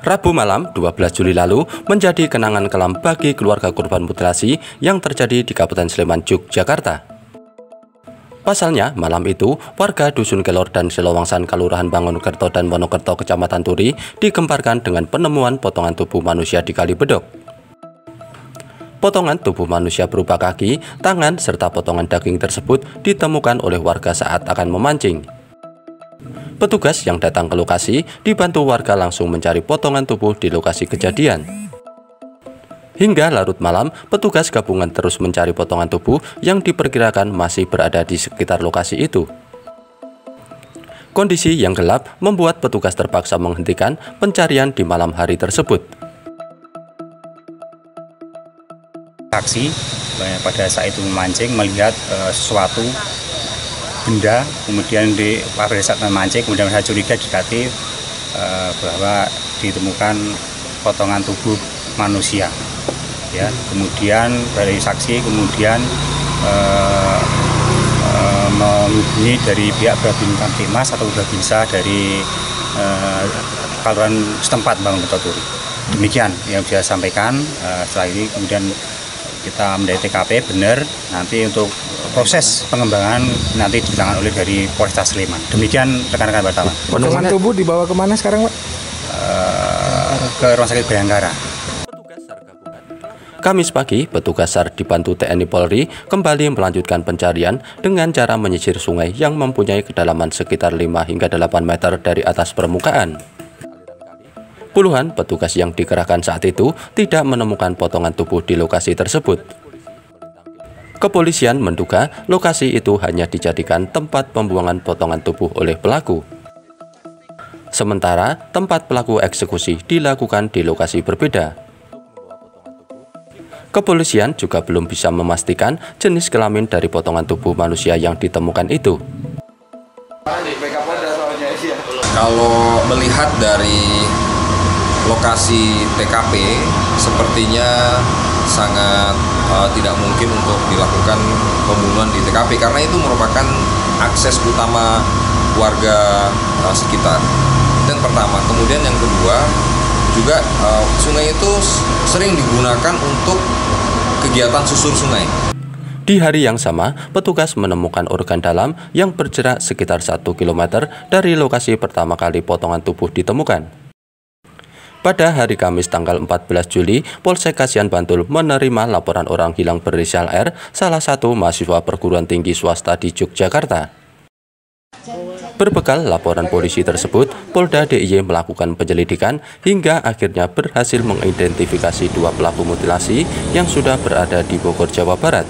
Rabu malam 12 Juli lalu menjadi kenangan kelam bagi keluarga korban mutilasi yang terjadi di Kabupaten Sleman, Yogyakarta. Pasalnya, malam itu, warga Dusun Kelor dan Selowangsan, Kelurahan Bangunkerto dan Wonokerto, Kecamatan Turi, digemparkan dengan penemuan potongan tubuh manusia di Kali Bedok. Potongan tubuh manusia berupa kaki, tangan, serta potongan daging tersebut ditemukan oleh warga saat akan memancing. Petugas yang datang ke lokasi dibantu warga langsung mencari potongan tubuh di lokasi kejadian. Hingga larut malam, petugas gabungan terus mencari potongan tubuh yang diperkirakan masih berada di sekitar lokasi itu. Kondisi yang gelap membuat petugas terpaksa menghentikan pencarian di malam hari tersebut. Saksi pada saat itu memancing melihat sesuatu benda, kemudian pada saat memancing kemudian saya curiga dikati bahwa ditemukan potongan tubuh manusia. Ya, kemudian dari saksi kemudian menghubungi dari pihak Babin Kamtibmas atau Babinsa dari Kelurahan setempat Bangunkerto Turi. Demikian yang saya sampaikan. Setelah ini kemudian kita mendatangi TKP benar, nanti untuk proses pengembangan nanti ditangani oleh dari Polresta Sleman. Demikian rekan-rekan wartawan. Potongan tubuh dibawa kemana sekarang, Pak? Ke Rumah Sakit Bayangkara. Kamis pagi, petugas SAR dibantu TNI Polri kembali melanjutkan pencarian dengan cara menyisir sungai yang mempunyai kedalaman sekitar 5 hingga 8 meter dari atas permukaan. Puluhan petugas yang dikerahkan saat itu tidak menemukan potongan tubuh di lokasi tersebut. Kepolisian menduga lokasi itu hanya dijadikan tempat pembuangan potongan tubuh oleh pelaku. Sementara tempat pelaku eksekusi dilakukan di lokasi berbeda. Kepolisian juga belum bisa memastikan jenis kelamin dari potongan tubuh manusia yang ditemukan itu. Kalau melihat dari lokasi TKP, sepertinya sangat tidak mungkin untuk dilakukan pembunuhan di TKP karena itu merupakan akses utama warga sekitar. Itu yang pertama. Kemudian yang kedua, juga sungai itu sering digunakan untuk kegiatan susur sungai. Di hari yang sama, petugas menemukan organ dalam yang berjarak sekitar 1 km dari lokasi pertama kali potongan tubuh ditemukan. Pada hari Kamis tanggal 14 Juli, Polsek Kasihan Bantul menerima laporan orang hilang berinisial R, salah satu mahasiswa perguruan tinggi swasta di Yogyakarta. Berbekal laporan polisi tersebut, Polda DIY melakukan penyelidikan hingga akhirnya berhasil mengidentifikasi 2 pelaku mutilasi yang sudah berada di Bogor, Jawa Barat.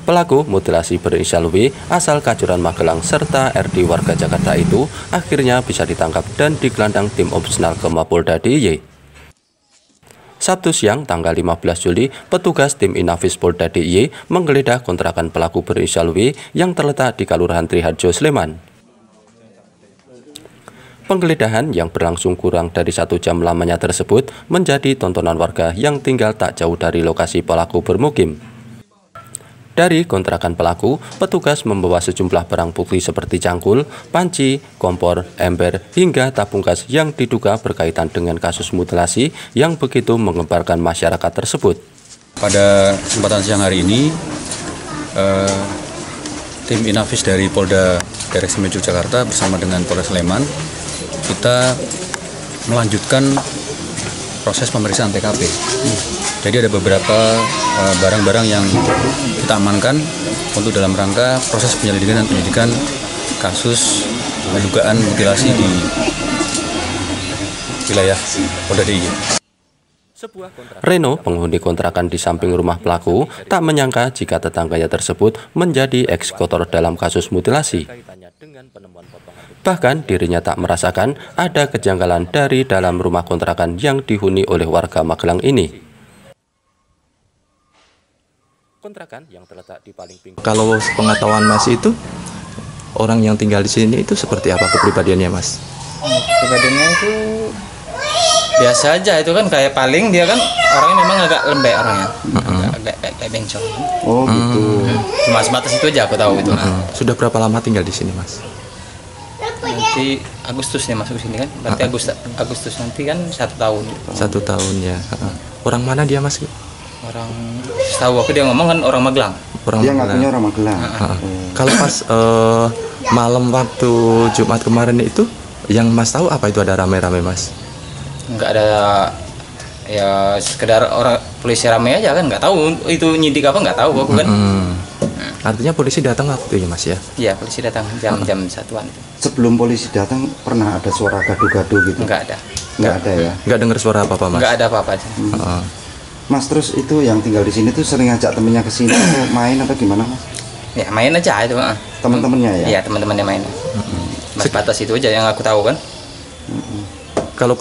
Pelaku mutilasi berinisial W asal Kajuran Magelang serta RD warga Jakarta itu akhirnya bisa ditangkap dan digelandang tim operasional ke Mapolda DIY. Sabtu siang tanggal 15 Juli, petugas tim Inafis Polda DIY menggeledah kontrakan pelaku berinisial W yang terletak di Kelurahan Triharjo, Sleman. Penggeledahan yang berlangsung kurang dari 1 jam lamanya tersebut menjadi tontonan warga yang tinggal tak jauh dari lokasi pelaku bermukim. Dari kontrakan pelaku, petugas membawa sejumlah barang bukti seperti cangkul, panci, kompor, ember, hingga tabung gas yang diduga berkaitan dengan kasus mutilasi yang begitu menggemparkan masyarakat tersebut. Pada kesempatan siang hari ini, tim Inafis dari Polda Daerah Istimewa Yogyakarta bersama dengan Polres Sleman, kita melanjutkan proses pemeriksaan TKP. Jadi ada beberapa barang-barang yang kita amankan untuk dalam rangka proses penyelidikan dan penyidikan kasus dugaan mutilasi di wilayah Polda DIY. Reno, penghuni kontrakan di samping rumah pelaku, tak menyangka jika tetangganya tersebut menjadi eksekutor dalam kasus mutilasi. Bahkan dirinya tak merasakan ada kejanggalan dari dalam rumah kontrakan yang dihuni oleh warga Magelang ini. Kontrakan yang terletak di paling pinggir. Kalau pengetahuan Mas itu, orang yang tinggal di sini itu seperti apa kepribadiannya, Mas? Kepribadiannya itu biasa aja, itu kan kayak paling dia kan orangnya memang agak lembek orangnya, agak bencong. Oh gitu. Cuma sebatas itu aja aku tahu itu. Sudah berapa lama tinggal di sini, Mas? Nanti Agustus ya masuk sini kan, berarti Agustus nanti kan 1 tahun. 1 tahun ya. Orang mana dia Mas? Orang setahu aku dia ngomong kan orang Magelang. Dia ngakunya orang Magelang. Kalau pas malam waktu Jumat kemarin itu, yang Mas tahu apa itu ada rame-rame Mas? Nggak ada, ya sekedar orang polisi rame aja kan, nggak tahu itu nyidik apa, nggak tahu aku kan. Artinya polisi datang waktu itu ya Mas ya? Iya, polisi datang jam 1-an itu. Sebelum polisi datang pernah ada suara gaduh-gaduh gitu? Nggak ada. Nggak ada ya? Nggak dengar suara apa-apa Mas? Nggak ada apa-apa aja. Mas, terus itu yang tinggal di sini tuh sering ngajak temennya ke sini main apa gimana Mas? Ya main aja itu. Teman-temannya ya? Iya, teman-temannya main. Batas itu aja yang aku tahu kan. Kalau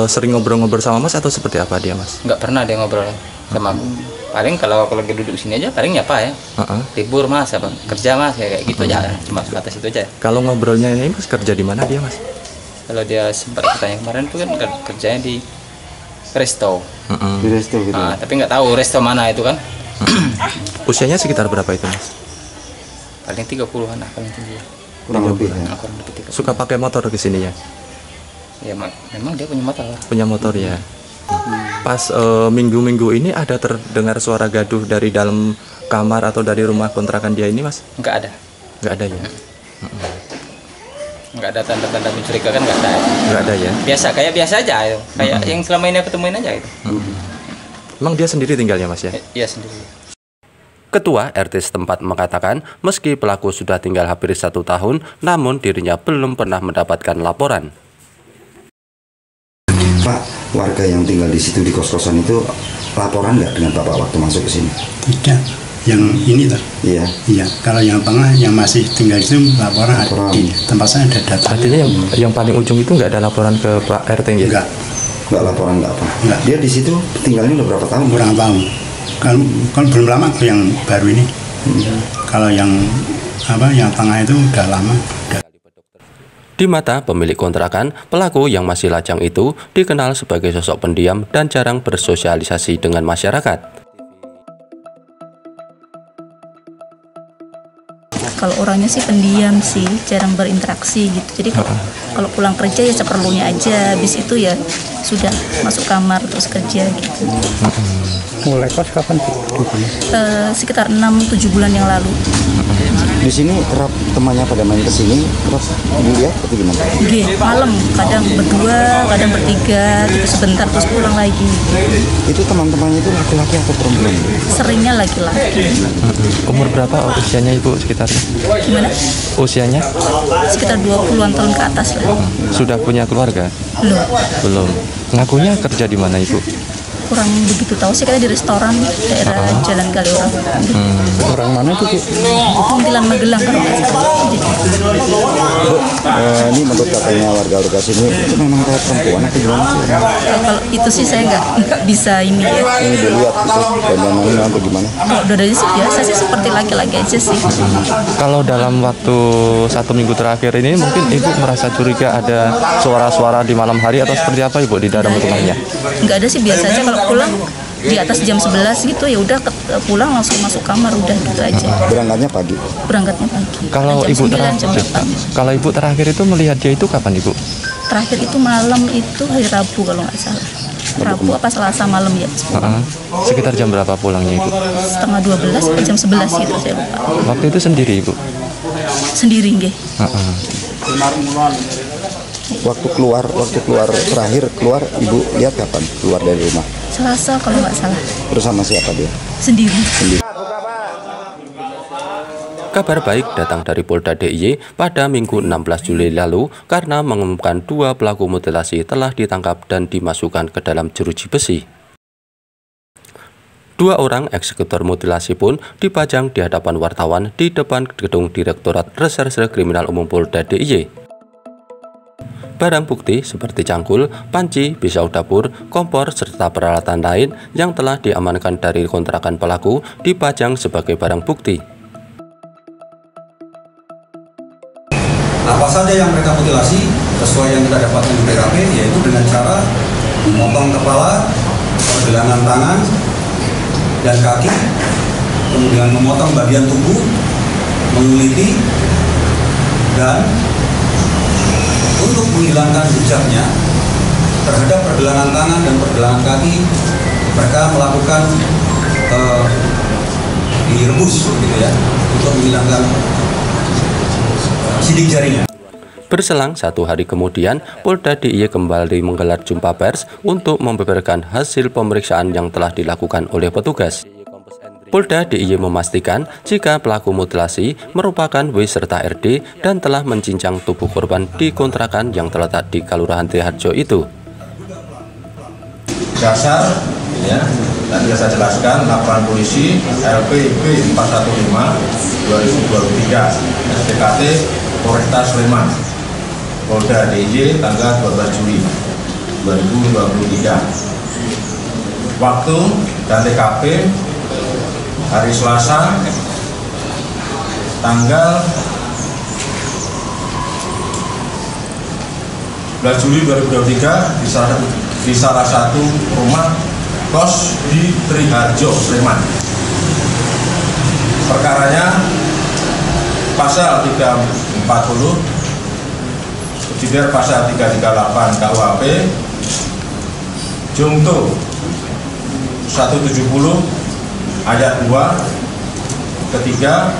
sering ngobrol-ngobrol sama Mas atau seperti apa dia Mas? Nggak pernah dia ngobrol sama aku. Paling kalau lagi duduk sini aja paling nyapa ya. Libur Mas, apa kerja Mas, ya kayak gitu aja. Cuma batas itu aja. Kalau ngobrolnya ini Mas kerja di mana dia Mas? Kalau dia sempat bertanya kemarin tuh kan kerjanya di resto. Di resto gitu. Tapi nggak tahu resto mana itu kan. Usianya sekitar berapa itu Mas? Paling 30-an lah paling tinggi. Kurang lebih ya. Kurang lebih 30. Suka pakai motor ke sini ya? Ya memang dia punya motor. Punya motor ya. Pas minggu-minggu ini ada terdengar suara gaduh dari dalam kamar atau dari rumah kontrakan dia ini Mas? Nggak ada. Nggak ada ya? Nggak ada tanda-tanda mencurigakan, nggak ada. Nggak ada ya? Biasa aja itu. Kayak yang selama ini aku temuin aja itu. Emang dia sendiri tinggalnya Mas ya? Iya sendiri. Ketua RT setempat mengatakan meski pelaku sudah tinggal hampir 1 tahun, namun dirinya belum pernah mendapatkan laporan. Pak, warga yang tinggal di situ di kos-kosan itu laporan nggak dengan Bapak waktu masuk ke sini? Tidak, yang ini tuh. Iya. Iya, kalau yang tengah yang masih tinggal di sini laporan. Di tempat saya ada data. Artinya yang paling ujung itu nggak ada laporan ke Pak RT ya? Enggak. Nggak laporan, nggak apa? Enggak. Dia di situ tinggalnya udah berapa tahun? Kurang tahun. Kalau belum lama tuh yang baru ini. Kalau yang tengah itu udah lama. Di mata pemilik kontrakan, pelaku yang masih lajang itu dikenal sebagai sosok pendiam dan jarang bersosialisasi dengan masyarakat. Kalau orangnya sih pendiam sih, jarang berinteraksi gitu. Jadi kalau pulang kerja ya seperlunya aja, habis itu ya sudah masuk kamar terus kerja gitu. Mulai kos kapan? Sekitar 6-7 bulan yang lalu. Di sini kerap temannya pada main ke sini, terus dilihat atau gimana? Malam, kadang berdua, kadang bertiga, gitu sebentar terus pulang lagi. Itu teman-temannya itu laki-laki atau perempuan? Seringnya laki-laki. Umur berapa usianya Ibu sekitarnya? Gimana? Usianya? Sekitar 20-an tahun ke atas lah. Sudah punya keluarga? Belum. Ngakunya kerja di mana Ibu? Kurang begitu tahu sih, kayak di restoran daerah Jalan Kaliurang. Orang mana itu? Muntilan Magelang kalau nggak salah. Ini menurut katanya warga lokasi ini itu memang kayak perempuan atau gimana sih? Kalau itu sih saya nggak bisa ini ya. Ini dilihat itu bagaimana atau gimana? Kalau dari sih biasa sih seperti laki-laki aja sih. Kalau dalam waktu 1 minggu terakhir ini mungkin Ibu merasa curiga ada suara-suara di malam hari atau seperti apa Ibu di dalam rumahnya? Nggak ada sih, biasa aja kalau pulang di atas jam 11 gitu ya udah pulang langsung masuk kamar udah gitu aja. Berangkatnya pagi. Kalau jam Ibu 9, terakhir, jam 8. kalau Ibu terakhir itu melihat dia itu kapan Ibu? Terakhir itu malam itu hari Rabu kalau nggak salah. Rabu apa Selasa malam ya? Sekitar jam berapa pulangnya Ibu? Setengah 12 atau jam 11 gitu saya lupa. Waktu itu sendiri Ibu? Sendiri nggih. Waktu keluar terakhir keluar Ibu lihat kapan keluar dari rumah? Selasa kalau nggak salah. Bersama siapa dia? Sendiri. Kabar baik datang dari Polda DIY pada Minggu 16 Juli lalu karena mengumumkan 2 pelaku mutilasi telah ditangkap dan dimasukkan ke dalam jeruji besi. 2 orang eksekutor mutilasi pun dipajang di hadapan wartawan di depan gedung Direktorat Reserse Kriminal Umum Polda DIY. Barang bukti seperti cangkul, panci, pisau dapur, kompor, serta peralatan lain yang telah diamankan dari kontrakan pelaku dipajang sebagai barang bukti. Apa saja yang mereka mutilasi sesuai yang kita dapatkan di TKP, yaitu dengan cara memotong kepala, pergelangan tangan dan kaki, kemudian memotong bagian tubuh, menguliti, dan untuk menghilangkan jejaknya terhadap pergelangan tangan dan pergelangan kaki, mereka melakukan direbus gitu ya, untuk menghilangkan sidik jarinya. Berselang 1 hari kemudian, Polda DIY kembali menggelar jumpa pers untuk membeberkan hasil pemeriksaan yang telah dilakukan oleh petugas. Polda DIY memastikan jika pelaku mutilasi merupakan W serta RD dan telah mencincang tubuh korban di kontrakan yang terletak di Kelurahan Triharjo itu. Dasar, ya, tadi saya jelaskan laporan polisi LPB 415/2023 SPKT Polresta Sleman, Polda DIY tanggal 12 Juli 2023. Waktu dan TKP hari Selasa tanggal 12 Juli 2023 di salah satu rumah kos di Triharjo, Sleman. Perkaranya pasal 340 subsidiar pasal 338 KUHP Jungto 170 ayat 2 ketiga,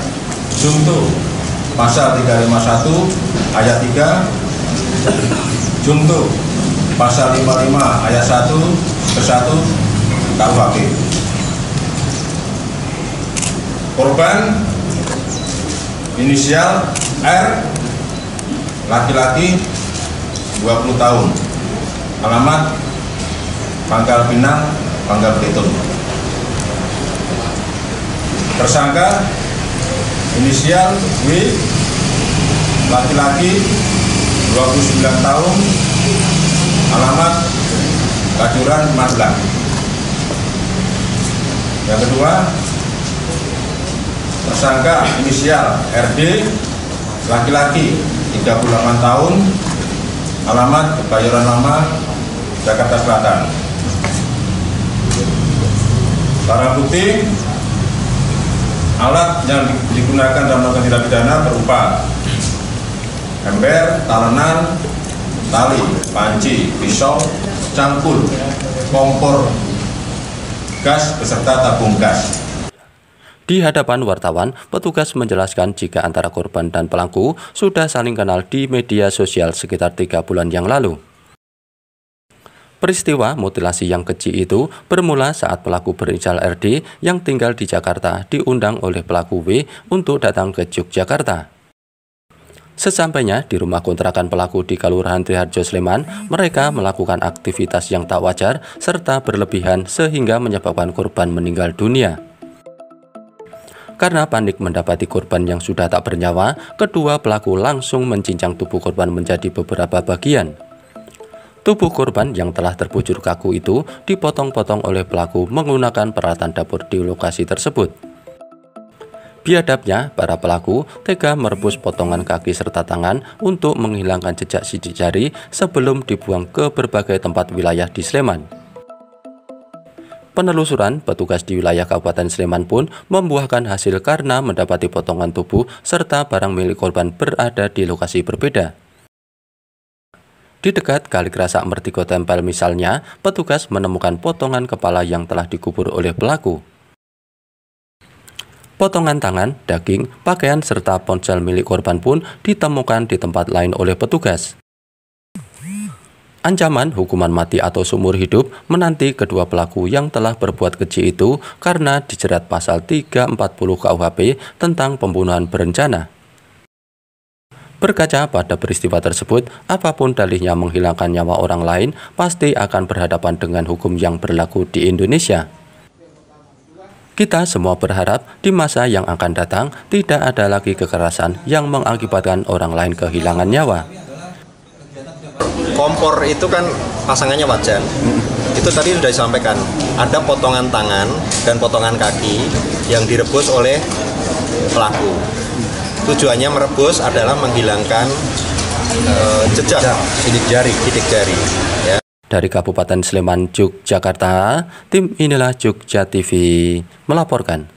Jungto pasal 351 ayat 3, Jungto pasal 55 ayat 1 ke 1 KUHP. Korban inisial R, laki-laki 20 tahun, alamat Pangkal Pinang, Pangkal Belitung. Tersangka inisial W, laki-laki 29 tahun, alamat Kajuran, Magelang. Yang kedua, tersangka inisial RD, laki-laki 38 tahun, alamat Kebayoran Lama, Jakarta Selatan. Barang bukti alat yang digunakan dalam melakukan tindak pidana berupa ember, talenan, tali, panci, pisau, cangkul, kompor gas beserta tabung gas. Di hadapan wartawan, petugas menjelaskan jika antara korban dan pelaku sudah saling kenal di media sosial sekitar 3 bulan yang lalu. Peristiwa mutilasi yang keji itu bermula saat pelaku berinisial RD yang tinggal di Jakarta diundang oleh pelaku W untuk datang ke Yogyakarta. Sesampainya di rumah kontrakan pelaku di Kelurahan Triharjo, Sleman, mereka melakukan aktivitas yang tak wajar serta berlebihan sehingga menyebabkan korban meninggal dunia. Karena panik mendapati korban yang sudah tak bernyawa, kedua pelaku langsung mencincang tubuh korban menjadi beberapa bagian. Tubuh korban yang telah terbujur kaku itu dipotong-potong oleh pelaku menggunakan peralatan dapur di lokasi tersebut. Biadabnya, para pelaku tega merebus potongan kaki serta tangan untuk menghilangkan jejak sidik jari sebelum dibuang ke berbagai tempat wilayah di Sleman. Penelusuran petugas di wilayah Kabupaten Sleman pun membuahkan hasil karena mendapati potongan tubuh serta barang milik korban berada di lokasi berbeda. Di dekat Kali Kerasak Mertigo Tempel misalnya, petugas menemukan potongan kepala yang telah dikubur oleh pelaku. Potongan tangan, daging, pakaian serta ponsel milik korban pun ditemukan di tempat lain oleh petugas. Ancaman hukuman mati atau seumur hidup menanti kedua pelaku yang telah berbuat keji itu karena dijerat pasal 340 KUHP tentang pembunuhan berencana. Berkaca pada peristiwa tersebut, apapun dalihnya menghilangkan nyawa orang lain pasti akan berhadapan dengan hukum yang berlaku di Indonesia. Kita semua berharap di masa yang akan datang tidak ada lagi kekerasan yang mengakibatkan orang lain kehilangan nyawa. Kompor itu kan pasangannya wajan. Itu tadi sudah disampaikan, ada potongan tangan dan potongan kaki yang direbus oleh pelaku. Tujuannya merebus adalah menghilangkan jejak sidik jari. Ya. Dari Kabupaten Sleman, Yogyakarta, tim Inilah Jogja TV melaporkan.